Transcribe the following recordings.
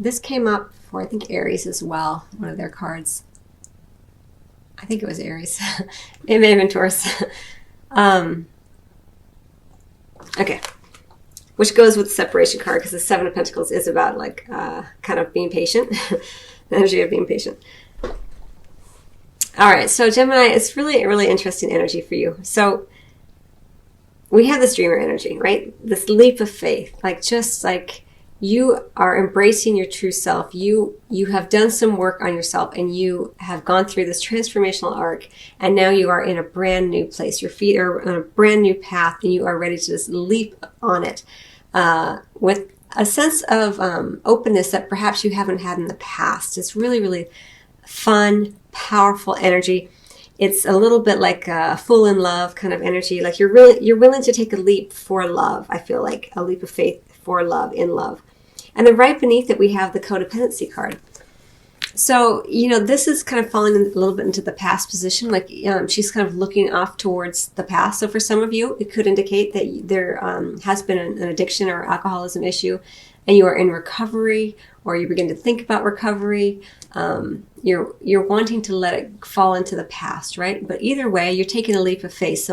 This came up for, I think, Aries as well, one of their cards. I think it was Aries. It may have been Taurus. Okay. Which goes with the separation card, because the Seven of Pentacles is about like kind of being patient. The energy of being patient. All right, so Gemini, it's really a really interesting energy for you. So we have this dreamer energy, right? This leap of faith, like just like you are embracing your true self. You have done some work on yourself, and you have gone through this transformational arc, and now you are in a brand new place. Your feet are on a brand new path, and you are ready to just leap on it with a sense of openness that perhaps you haven't had in the past. It's really, really fun, powerful energy. It's a little bit like a full in love kind of energy. Like you're willing to take a leap for love. I feel like a leap of faith for love, in love. And then right beneath it, we have the codependency card. So, this is kind of falling a little bit into the past position. Like she's kind of looking off towards the past. So for some of you, it could indicate that there has been an addiction or alcoholism issue, and you are in recovery, or you begin to think about recovery. You're wanting to let it fall into the past, right? But either way, you're taking a leap of faith.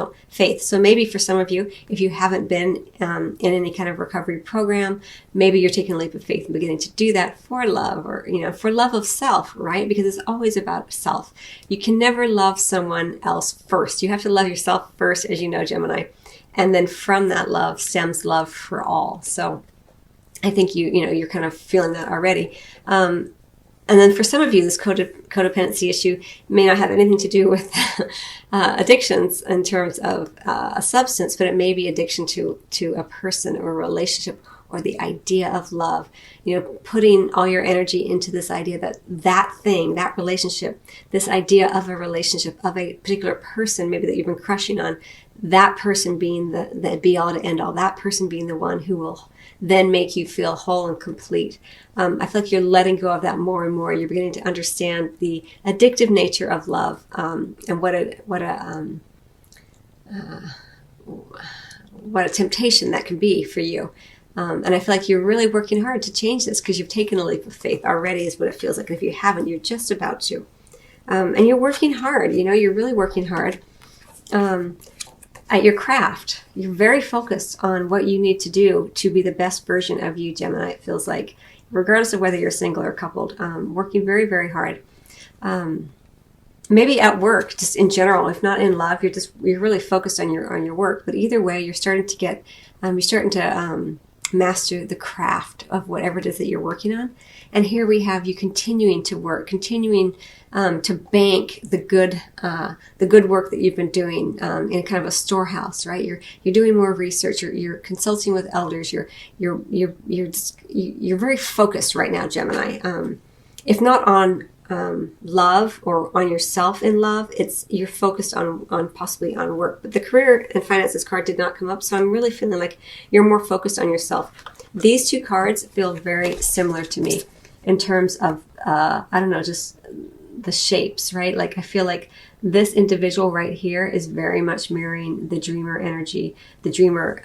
So maybe for some of you, if you haven't been in any kind of recovery program, maybe you're taking a leap of faith and beginning to do that for love, or for love of self, right? Because it's always about self. You can never love someone else first. You have to love yourself first, as you know, Gemini, and then from that love stems love for all. So I think you're kind of feeling that already. And then for some of you, this codependency issue may not have anything to do with addictions in terms of a substance, but it may be addiction to a person or a relationship, or the idea of love. Putting all your energy into this idea that thing, that relationship, this idea of a relationship, of a particular person maybe that you've been crushing on, that person being the be all to end all, that person being the one who will then make you feel whole and complete. I feel like you're letting go of that more and more. You're beginning to understand the addictive nature of love, and what a temptation that can be for you. And I feel like you're really working hard to change this, because you've taken a leap of faith already, is what it feels like. And if you haven't, you're just about to. And you're working hard. You're really working hard at your craft. You're very focused on what you need to do to be the best version of you, Gemini. It feels like, regardless of whether you're single or coupled, working very, very hard. Maybe at work, just in general, if not in love, you're really focused on your work. But either way, you're starting to master the craft of whatever it is that you're working on. And here we have you continuing to work, continuing to bank the good work that you've been doing in kind of a storehouse, right? You're doing more research. You're consulting with elders. You're very focused right now, Gemini. If not on love or on yourself in love, you're focused on possibly on work. But the career and finances card did not come up, so I'm really feeling like you're more focused on yourself. These two cards feel very similar to me in terms of just the shapes, right? Like I feel like this individual right here is very much mirroring the dreamer energy, the dreamer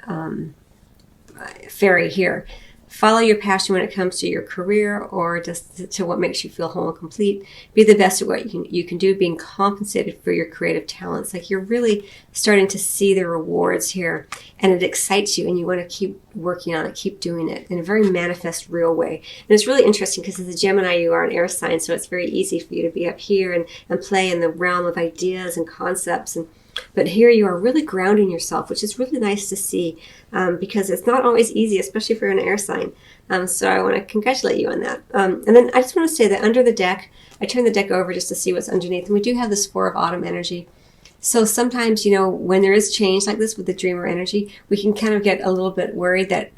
fairy here. Follow your passion when it comes to your career, or just to what makes you feel whole and complete. Be the best at what you can do, being compensated for your creative talents. Like you're really starting to see the rewards here, and it excites you, and you want to keep working on it, keep doing it in a very manifest, real way. And it's really interesting because as a Gemini, you are an air sign, so it's very easy for you to be up here and play in the realm of ideas and concepts. But here you are really grounding yourself, which is really nice to see, because it's not always easy, especially if you're an air sign. So I want to congratulate you on that. And then I just want to say that under the deck, I turned the deck over just to see what's underneath. And we do have this Four of Autumn energy. So sometimes, when there is change like this with the dreamer energy, we can kind of get a little bit worried that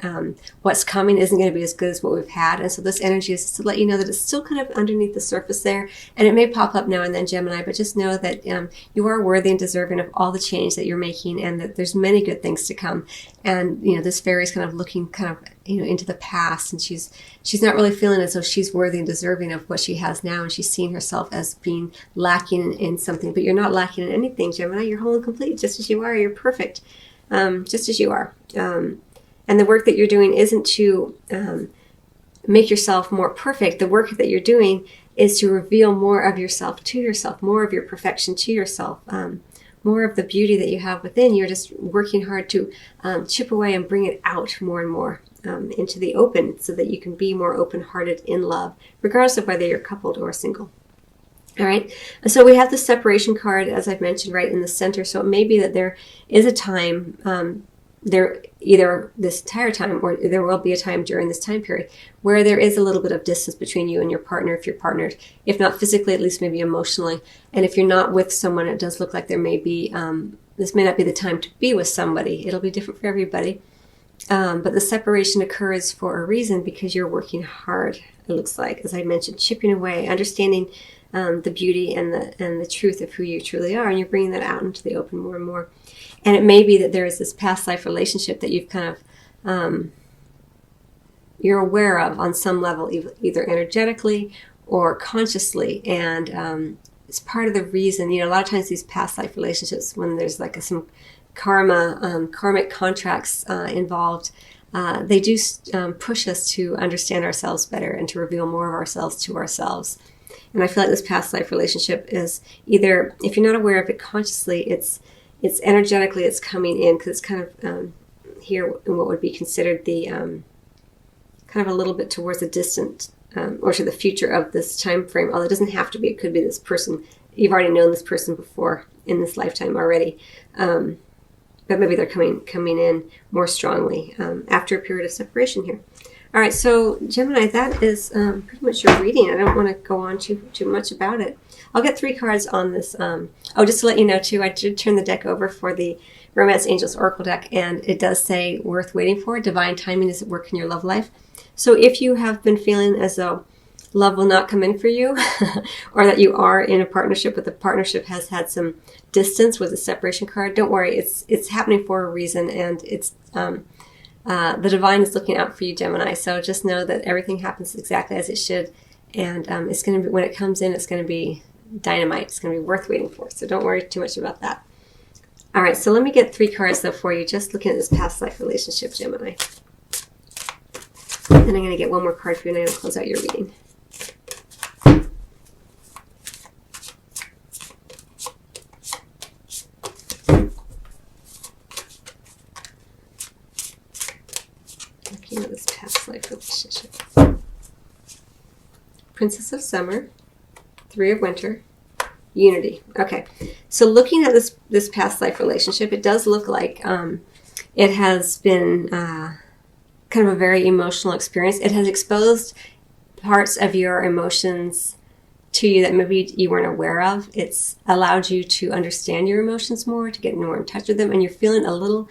what's coming isn't going to be as good as what we've had. And so this energy is to let you know that it's still kind of underneath the surface there. And it may pop up now and then, Gemini, but just know that you are worthy and deserving of all the change that you're making, and that there's many good things to come. And, this fairy is kind of looking kind of, into the past, and she's not really feeling as though she's worthy and deserving of what she has now, and she's seeing herself as being lacking in something. But you're not lacking in anything, Gemini. You're whole and complete, just as you are. You're perfect, just as you are. And the work that you're doing isn't to make yourself more perfect. The work that you're doing is to reveal more of yourself to yourself, more of your perfection to yourself, more of the beauty that you have within. You're just working hard to chip away and bring it out more and more into the open, so that you can be more open-hearted in love, regardless of whether you're coupled or single. All right, so we have the separation card, as I've mentioned, right in the center. So it may be that there is a time, there either this entire time, or there will be a time during this time period where there is a little bit of distance between you and your partner, if you're partnered, if not physically, at least maybe emotionally. And if you're not with someone, it does look like there may be, this may not be the time to be with somebody. It'll be different for everybody. But the separation occurs for a reason, because you're working hard, it looks like, as I mentioned, chipping away, understanding the beauty and the truth of who you truly are, and you're bringing that out into the open more and more. And it may be that there is this past life relationship that you've kind of, you're aware of on some level, either energetically or consciously, and it's part of the reason, a lot of times these past life relationships, when there's like some karmic contracts involved, they do push us to understand ourselves better and to reveal more of ourselves to ourselves. And I feel like this past life relationship is either, if you're not aware of it consciously, it's energetically, it's coming in, because it's kind of here in what would be considered the kind of a little bit towards the distant or to the future of this time frame. Although it doesn't have to be. It could be this person. You've already known this person before in this lifetime already. But maybe they're coming in more strongly after a period of separation here. All right, so Gemini, that is pretty much your reading. I don't want to go on too much about it. I'll get 3 cards on this. Just to let you know, too, I did turn the deck over for the Romance Angels Oracle deck, and it does say worth waiting for. Divine timing is at work in your love life. So if you have been feeling as though love will not come in for you, or that you are in a partnership, but the partnership has had some distance with the separation card, don't worry. It's happening for a reason, and it's the divine is looking out for you, Gemini. So just know that everything happens exactly as it should, and it's going to be, when it comes in, it's going to be dynamite. It's going to be worth waiting for. So don't worry too much about that. All right, so let me get 3 cards though for you, just looking at this past life relationship, Gemini. And I'm going to get 1 more card for you, and I'm going to close out your reading. Looking at this past life relationship. Princess of Summer, 3 of Winter, Unity. Okay, so looking at this past life relationship, it does look like it has been kind of a very emotional experience. It has exposed parts of your emotions to you that maybe you weren't aware of. It's allowed you to understand your emotions more, to get more in touch with them, and you're feeling a little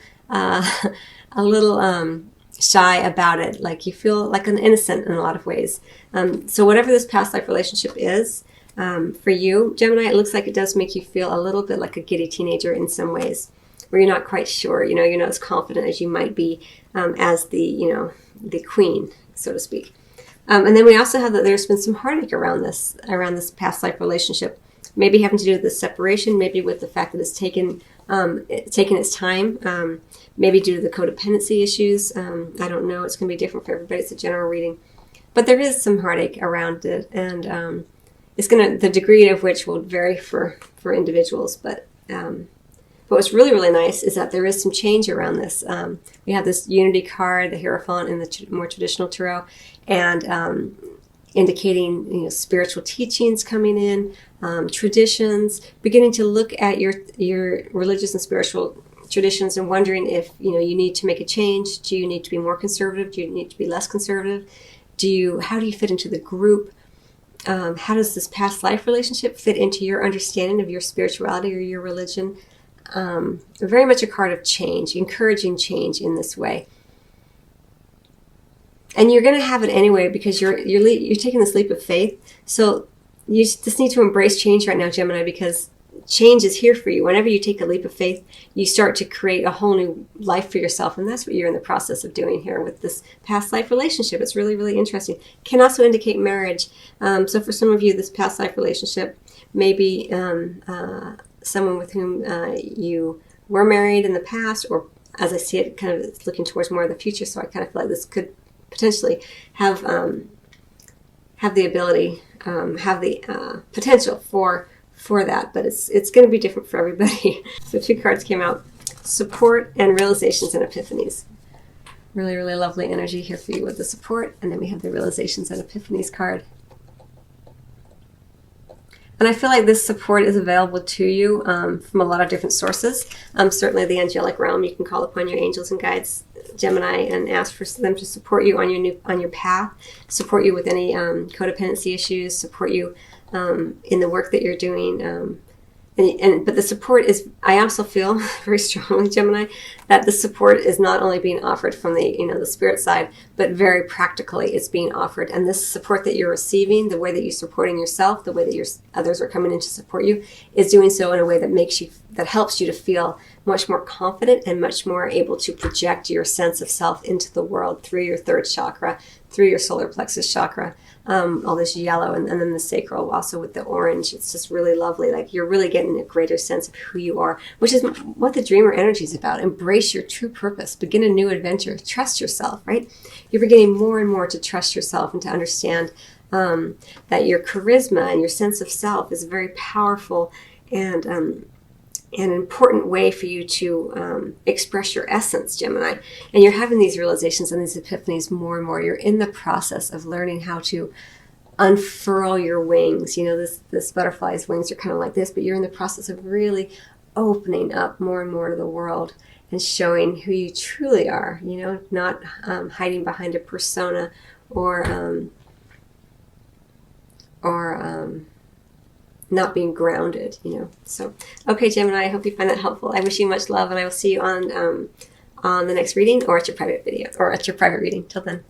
shy about it. Like you feel like an innocent in a lot of ways. So whatever this past life relationship is, for you, Gemini, it looks like it does make you feel a little bit like a giddy teenager in some ways, where you're not quite sure, you're not as confident as you might be as the queen, so to speak. And then we also have that there's been some heartache around this past life relationship, maybe having to do with the separation, maybe with the fact that it's taken its time, maybe due to the codependency issues. I don't know. It's going to be different for everybody. It's a general reading, but there is some heartache around it, and the degree of which will vary for individuals. But what's really, really nice is that there is some change around this. We have this Unity card, the Hierophant in the more traditional tarot, and indicating spiritual teachings coming in, traditions, beginning to look at your religious and spiritual traditions and wondering if you need to make a change. Do you need to be more conservative? Do you need to be less conservative? How do you fit into the group? How does this past life relationship fit into your understanding of your spirituality or your religion? Very much a card of change, encouraging change in this way. And you're going to have it anyway, because you're taking this leap of faith. So you just need to embrace change right now, Gemini, because change is here for you. Whenever you take a leap of faith, you start to create a whole new life for yourself. And that's what you're in the process of doing here with this past life relationship. It's really, really interesting. Can also indicate marriage. So for some of you, this past life relationship may be someone with whom you were married in the past, or as I see it, kind of looking towards more of the future. So I kind of feel like this could potentially have the ability, have the potential for that, but it's going to be different for everybody. So 2 cards came out: support and realizations and epiphanies. Really, really lovely energy here for you with the support, and then we have the realizations and epiphanies card. And I feel like this support is available to you from a lot of different sources. Certainly the angelic realm, you can call upon your angels and guides, Gemini, and ask for them to support you on your path, support you with any codependency issues, support you in the work that you're doing. But the support is, I also feel very strongly, Gemini, that the support is not only being offered from the spirit side, but very practically it's being offered. And this support that you're receiving, the way that you're supporting yourself, the way that others are coming in to support you, is doing so in a way that helps you to feel much more confident and much more able to project your sense of self into the world through your 3rd chakra, through your solar plexus chakra. All this yellow and then the sacral also with the orange. It's just really lovely. Like you're really getting a greater sense of who you are, which is what the dreamer energy is about. Embrace your true purpose. Begin a new adventure. Trust yourself, right? You're beginning more and more to trust yourself and to understand that your charisma and your sense of self is a very powerful and an important way for you to express your essence, Gemini. And you're having these realizations and these epiphanies more and more. You're in the process of learning how to unfurl your wings. This butterfly's wings are kind of like this, but you're in the process of really opening up more and more to the world and showing who you truly are, not hiding behind a persona or not being grounded, So, okay, Gemini, I hope you find that helpful. I wish you much love, and I will see you on the next reading or at your private video or at your private reading. Till then.